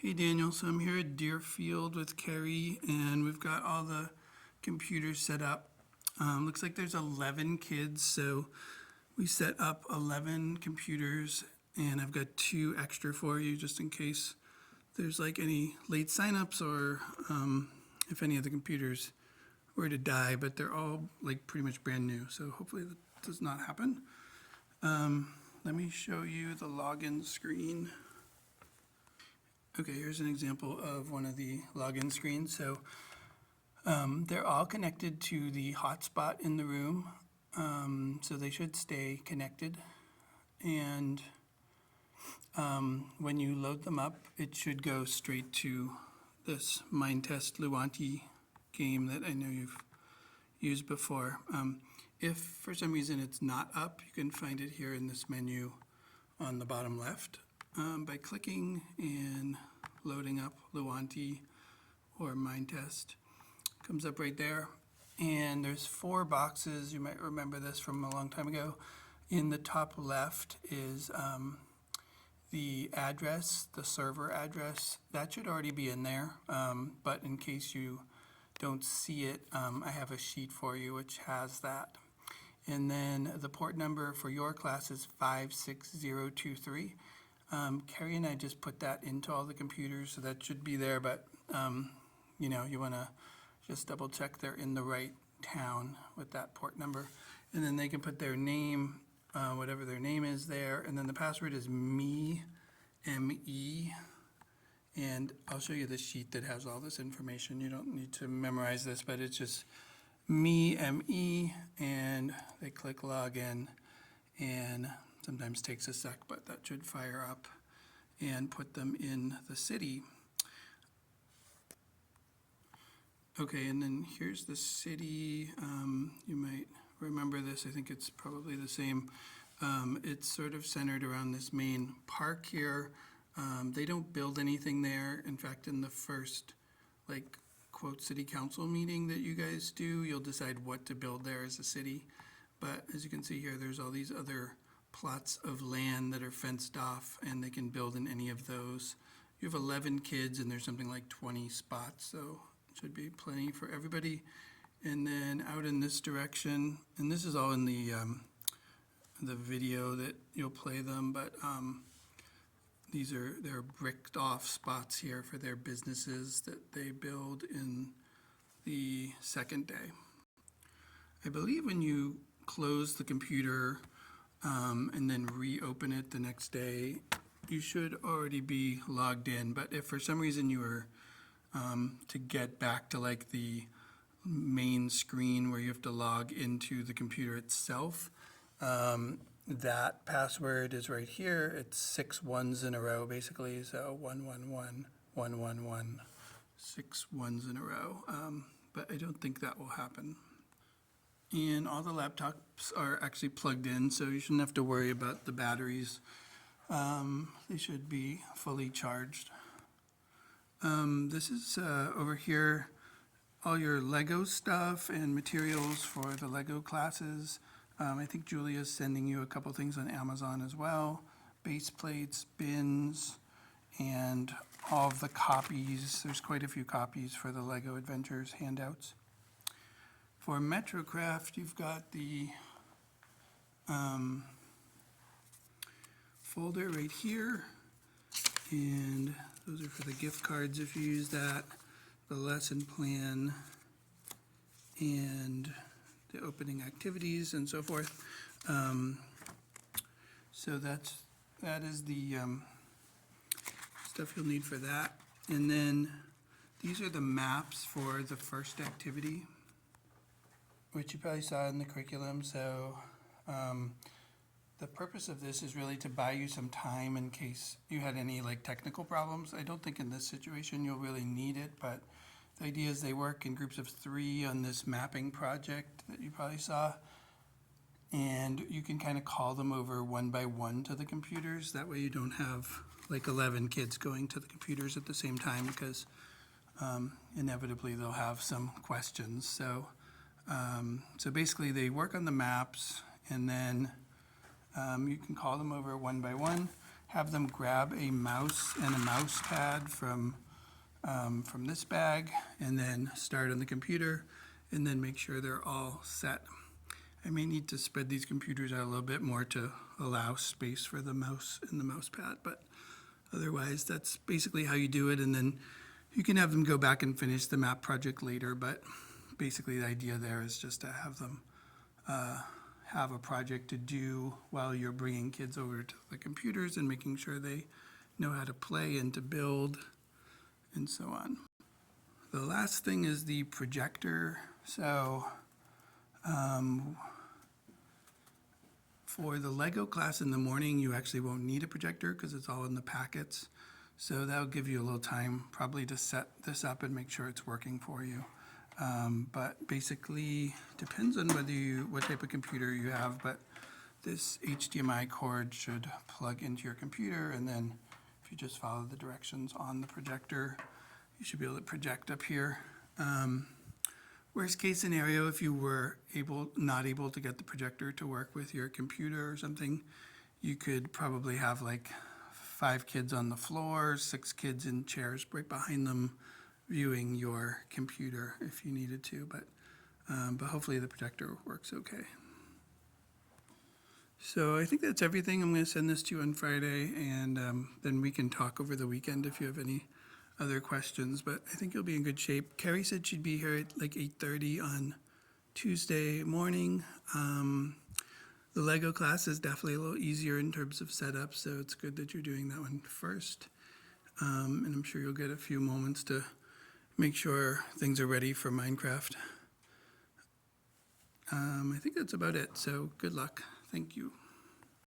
Hey Daniel, so I'm here at Deerfield with Carrie, and we've got all the computers set up. Looks like there's 11 kids, so we set up 11 computers, and I've got 2 extra for you just in case there's like any late signups or if any of the computers were to die, but they're all like pretty much brand new, so hopefully that does not happen. Let me show you the login screen. Okay, here's an example of one of the login screens. So they're all connected to the hotspot in the room, so they should stay connected. And when you load them up, it should go straight to this Mind Test Luanti game that I know you've used before. If for some reason it's not up, you can find it here in this menu on the bottom left. By clicking and loading up Luanti or Mind Test. Comes up right there. And there's 4 boxes. You might remember this from a long time ago. In the top left is the address, the server address. That should already be in there. But in case you don't see it, I have a sheet for you which has that. And then the port number for your class is 56023. Carrie and I just put that into all the computers, so that should be there, but you know, you want to just double check they're in the right town with that port number. And then they can put their name, whatever their name is there, and then the password is me, M-E, and I'll show you the sheet that has all this information. You don't need to memorize this, but it's just me, M-E, and they click login, and sometimes takes a sec, but that should fire up and put them in the city. Okay, and then here's the city. You might remember this. I think it's probably the same. It's sort of centered around this main park here. They don't build anything there. In fact, in the first, like, quote, city council meeting that you guys do, you'll decide what to build there as a city. But as you can see here, there's all these other plots of land that are fenced off, and they can build in any of those. You have 11 kids, and there's something like 20 spots, so it should be plenty for everybody. And then out in this direction, and this is all in the video that you'll play them, but they're bricked off spots here for their businesses that they build in the second day. I believe when you close the computer and then reopen it the next day, you should already be logged in. But if for some reason you were to get back to like the main screen where you have to log into the computer itself, that password is right here. It's 6 ones in a row basically, so 111 111, 6 ones in a row. But I don't think that will happen. And all the laptops are actually plugged in, so you shouldn't have to worry about the batteries. They should be fully charged. This is over here, all your Lego stuff and materials for the Lego classes. I think Julia's sending you a couple things on Amazon as well. Base plates, bins, and all of the copies. There's quite a few copies for the Lego Adventures handouts. For Metrocraft, you've got the folder right here, and those are for the gift cards if you use that, the lesson plan, and the opening activities, and so forth. So that is the stuff you'll need for that. And then these are the maps for the first activity, which you probably saw in the curriculum. So the purpose of this is really to buy you some time in case you had any like technical problems. I don't think in this situation you'll really need it, but the idea is they work in groups of 3 on this mapping project that you probably saw. And you can kind of call them over one by one to the computers. That way you don't have like 11 kids going to the computers at the same time, because inevitably they'll have some questions. So basically they work on the maps, and then you can call them over one by one. have them grab a mouse and a mouse pad from this bag, and then start on the computer, and then make sure they're all set. I may need to spread these computers out a little bit more to allow space for the mouse and the mouse pad, but otherwise that's basically how you do it. And then you can have them go back and finish the map project later, but basically the idea there is just to have them have a project to do while you're bringing kids over to the computers and making sure they know how to play and to build and so on. The last thing is the projector. So for the Lego class in the morning, you actually won't need a projector because it's all in the packets. So that'll give you a little time probably to set this up and make sure it's working for you. But basically, depends on what type of computer you have, but this HDMI cord should plug into your computer, and then if you just follow the directions on the projector, you should be able to project up here. Worst case scenario, if you were not able to get the projector to work with your computer or something, you could probably have like 5 kids on the floor, 6 kids in chairs right behind them viewing your computer if you needed to, but hopefully the projector works okay. So I think that's everything. I'm going to send this to you on Friday, and then we can talk over the weekend if you have any other questions, but I think you'll be in good shape. Carrie said she'd be here at like 8:30 on Tuesday morning. The Lego class is definitely a little easier in terms of setup, so it's good that you're doing that one first. And I'm sure you'll get a few moments to make sure things are ready for Minecraft. I think that's about it, so good luck. Thank you.